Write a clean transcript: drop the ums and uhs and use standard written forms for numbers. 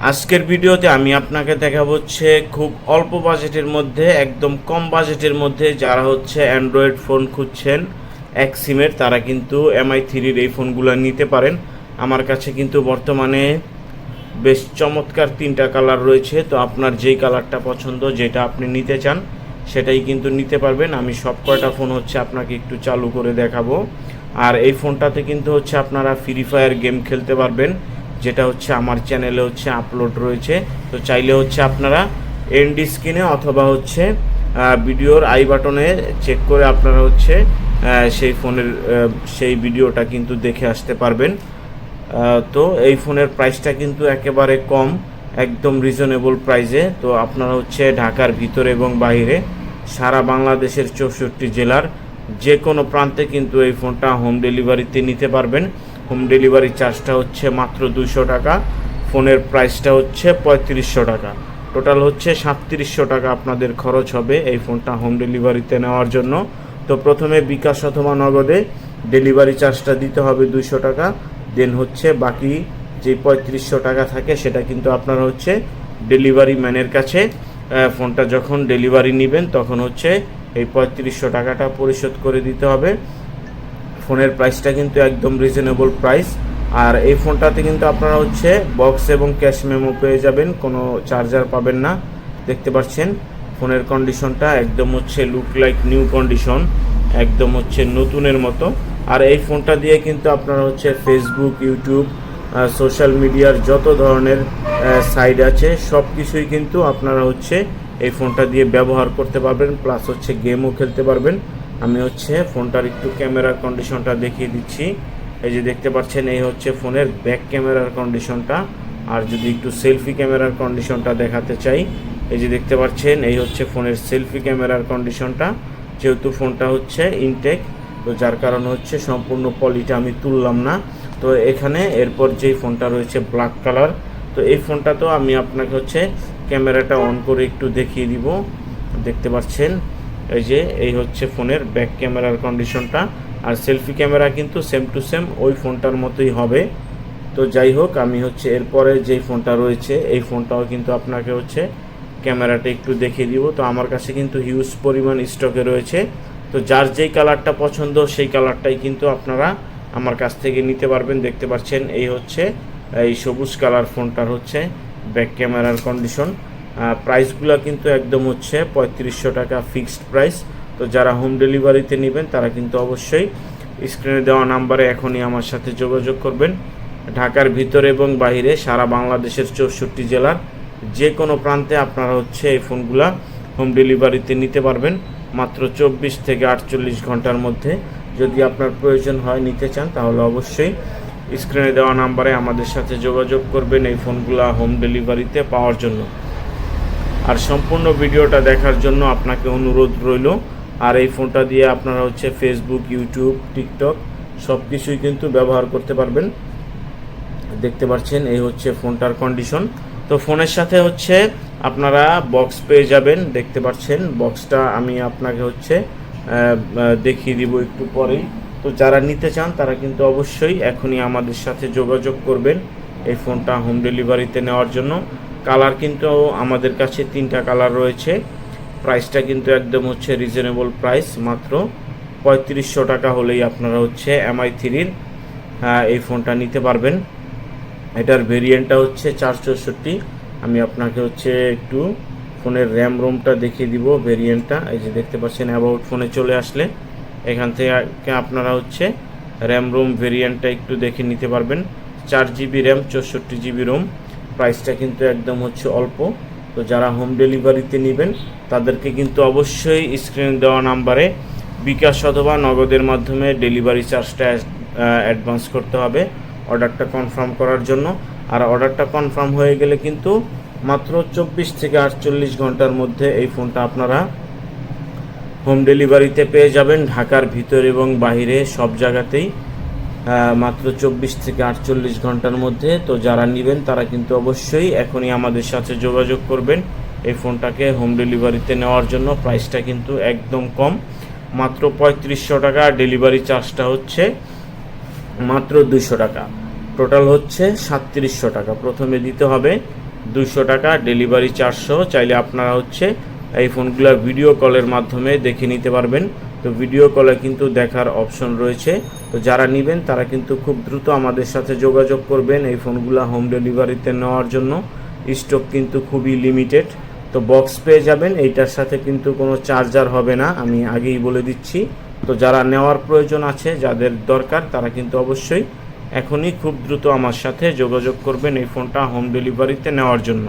আজকের ভিডিওতে আমি আপনাকে দেখাবো হচ্ছে খুব অল্প বাজেটের মধ্যে, একদম কম বাজেটের মধ্যে যারা হচ্ছে অ্যান্ড্রয়েড ফোন খুঁজছেন এক সিমের, তারা কিন্তু MI3-র এই ফোনগুলো নিতে পারেন। আমার কাছে কিন্তু বর্তমানে বেশ চমৎকার 3টা কালার রয়েছে। তো আপনার যেই কালারটা পছন্দ, যেটা আপনি নিতে চান সেটাই কিন্তু নিতে পারবেন। আমি সব কয়টা ফোন হচ্ছে আপনাকে একটু চালু করে দেখাবো। আর এই ফোনটাতে কিন্তু হচ্ছে আপনারা ফ্রি ফায়ার গেম খেলতে পারবেন, যেটা হচ্ছে আমার চ্যানেলে হচ্ছে আপলোড রয়েছে। তো চাইলে হচ্ছে আপনারা এন্ড স্ক্রিনে অথবা হচ্ছে ভিডিওর আই বাটনে চেক করে আপনারা হচ্ছে সেই ফোনের সেই ভিডিওটা কিন্তু দেখে আসতে পারবেন। তো এই ফোনের প্রাইসটা কিন্তু একেবারে কম, একদম রিজনেবল প্রাইসে। তো আপনারা হচ্ছে ঢাকার ভিতরে এবং বাইরে সারা বাংলাদেশের 64 জেলার যে কোনো প্রান্তে কিন্তু এই ফোনটা হোম ডেলিভারিতে নিতে পারবেন। হোম ডেলিভারি চার্জটা হচ্ছে মাত্র 200 টাকা, ফোনের প্রাইসটা হচ্ছে 3500 টাকা, টোটাল হচ্ছে 3700 টাকা আপনাদের খরচ হবে এই ফোনটা হোম ডেলিভারিতে নেওয়ার জন্য। তো প্রথমে বিকাশ অথবা নগদে ডেলিভারি চার্জটা দিতে হবে 200 টাকা, দেন হচ্ছে বাকি যে 3500 টাকা থাকে সেটা কিন্তু আপনারা হচ্ছে ডেলিভারি ম্যানের কাছে ফোনটা যখন ডেলিভারি নেবেন তখন হচ্ছে এই 3500 টাকাটা পরিশোধ করে দিতে হবে। ফোনের প্রাইসটা কিন্তু একদম রিজনেবল প্রাইস। আর এই ফোনটাতে কিন্তু আপনারা হচ্ছে বক্স এবং ক্যাশ মেমো পেয়ে যাবেন, কোনো চার্জার পাবেন না। দেখতে পাচ্ছেন ফোনের কন্ডিশনটা একদম হচ্ছে লুক লাইক নিউ কন্ডিশন, একদম হচ্ছে নতুনের মতো। আর এই ফোনটা দিয়ে কিন্তু আপনারা হচ্ছে ফেসবুক, ইউটিউব, সোশ্যাল মিডিয়ার যত ধরনের সাইট আছে সব কিছুই কিন্তু আপনারা হচ্ছে এই ফোনটা দিয়ে ব্যবহার করতে পারবেন, প্লাস হচ্ছে গেমও খেলতে পারবেন। আমি হচ্ছে ফোনটার একটু ক্যামেরার কন্ডিশনটা দেখিয়ে দিচ্ছি। এই যে দেখতে পাচ্ছেন এই হচ্ছে ফোনের ব্যাক ক্যামেরার কন্ডিশনটা। আর যদি একটু সেলফি ক্যামেরার কন্ডিশনটা দেখাতে চাই, এই যে দেখতে পাচ্ছেন এই হচ্ছে ফোনের সেলফি ক্যামেরার কন্ডিশনটা। যেহেতু ফোনটা হচ্ছে ইনটেক, তো যার কারণে হচ্ছে সম্পূর্ণ পলিটা আমি তুললাম না। তো এখানে এরপর যেই ফোনটা রয়েছে ব্ল্যাক কালার, তো এই ফোনটা তো আমি আপনাকে হচ্ছে ক্যামেরাটা অন করে একটু দেখিয়ে দিব। দেখতে পাচ্ছেন এই যে এই হচ্ছে ফোনের ব্যাক ক্যামেরার কন্ডিশনটা। আর সেলফি ক্যামেরা কিন্তু সেম টু সেম ওই ফোনটার মতোই হবে। তো যাই হোক, আমি হচ্ছে এরপরে যেই ফোনটা রয়েছে এই ফোনটাও কিন্তু আপনাকে হচ্ছে ক্যামেরাটা একটু দেখিয়ে দিব। তো আমার কাছে কিন্তু হিউজ পরিমাণ স্টকে রয়েছে। তো যার যেই কালারটা পছন্দ সেই কালারটাই কিন্তু আপনারা আমার কাছ থেকে নিতে পারবেন। দেখতে পাচ্ছেন এই হচ্ছে এই সবুজ কালার ফোনটার হচ্ছে ব্যাক ক্যামেরার কন্ডিশন। প্রাইসগুলো কিন্তু একদম হচ্ছে 3500 টাকা ফিক্সড প্রাইস। তো যারা হোম ডেলিভারিতে নেবেন তারা কিন্তু অবশ্যই স্ক্রিনে দেওয়া নাম্বারে এখনই আমার সাথে যোগাযোগ করবেন। ঢাকার ভিতরে এবং বাইরে সারা বাংলাদেশের 64 জেলার যে কোনো প্রান্তে আপনারা হচ্ছে এই ফোনগুলা হোম ডেলিভারিতে নিতে পারবেন মাত্র 24 থেকে 48 ঘন্টার মধ্যে। যদি আপনার প্রয়োজন হয়, নিতে চান, তাহলে অবশ্যই স্ক্রিনে দেওয়া নাম্বারে আমাদের সাথে যোগাযোগ করবেন এই ফোনগুলা হোম ডেলিভারিতে পাওয়ার জন্য। আর সম্পূর্ণ ভিডিওটা দেখার জন্য আপনাকে অনুরোধ রইল। আর এই ফোনটা দিয়ে আপনারা হচ্ছে ফেসবুক, ইউটিউব, টিকটক সব কিছুই কিন্তু ব্যবহার করতে পারবেন। দেখতে পাচ্ছেন এই হচ্ছে ফোনটার কন্ডিশন। তো ফোনের সাথে হচ্ছে আপনারা বক্স পেয়ে যাবেন। দেখতে পাচ্ছেন বক্সটা আমি আপনাকে হচ্ছে দেখিয়ে দিব একটু পরেই। তো যারা নিতে চান তারা কিন্তু অবশ্যই এখনই আমাদের সাথে যোগাযোগ করবেন এই ফোনটা হোম ডেলিভারিতে নেওয়ার জন্য। কালার কিন্তু আমাদের কাছে 3টা কালার রয়েছে। প্রাইসটা কিন্তু একদম হচ্ছে রিজনেবল প্রাইস, মাত্র 3500 টাকা হলেই আপনারা হচ্ছে MI3-র এই ফোনটা নিতে পারবেন। এটার ভেরিয়েন্টটা হচ্ছে 464। আমি আপনাকে হচ্ছে একটু ফোনের র্যাম রোমটা দেখিয়ে দিব ভেরিয়েন্টটা। এই যে দেখতে পাচ্ছেন অ্যাবাউট ফোনে চলে আসলে এখান থেকে আপনারা হচ্ছে র্যাম রোম ভেরিয়েন্টটা একটু দেখে নিতে পারবেন। 4GB RAM, 64GB Rome. প্রাইসটা কিন্তু একদম হচ্ছে অল্প। তো যারা হোম ডেলিভারিতে নেবেন তাদেরকে কিন্তু অবশ্যই স্ক্রিনে দেওয়া নাম্বারে বিকাশ অথবা নগদের মাধ্যমে ডেলিভারি চার্জটা অ্যাডভান্স করতে হবে অর্ডারটা কনফার্ম করার জন্য। আর অর্ডারটা কনফার্ম হয়ে গেলে কিন্তু মাত্র 24 থেকে 48 ঘন্টার মধ্যে এই ফোনটা আপনারা হোম ডেলিভারিতে পেয়ে যাবেন ঢাকার ভিতর এবং বাইরে সব জায়গাতেই, মাত্র 24 থেকে 48 ঘন্টার মধ্যে। তো যারা নেবেন তারা কিন্তু অবশ্যই এখনই আমাদের সাথে যোগাযোগ করবেন এই ফোনটাকে হোম ডেলিভারিতে নেওয়ার জন্য। প্রাইসটা কিন্তু একদম কম, মাত্র 3500 টাকা। ডেলিভারি চার্জটা হচ্ছে মাত্র 200 টাকা, টোটাল হচ্ছে 3700 টাকা প্রথমে দিতে হবে। 200 টাকা, ডেলিভারি চার্জ সহ। চাইলে আপনারা হচ্ছে এই ফোনগুলো ভিডিও কলের মাধ্যমে দেখে নিতে পারবেন। তো ভিডিও কলে কিন্তু দেখার অপশন রয়েছে। তো যারা নেবেন তারা কিন্তু খুব দ্রুত আমাদের সাথে যোগাযোগ করবেন এই ফোনগুলো হোম ডেলিভারিতে নেওয়ার জন্য। স্টক কিন্তু খুবই লিমিটেড। তো বক্স পেয়ে যাবেন, এইটার সাথে কিন্তু কোনো চার্জার হবে না, আমি আগেই বলে দিচ্ছি। তো যারা নেওয়ার প্রয়োজন আছে, যাদের দরকার, তারা কিন্তু অবশ্যই এখনই খুব দ্রুত আমার সাথে যোগাযোগ করবেন এই ফোনটা হোম ডেলিভারিতে নেওয়ার জন্য।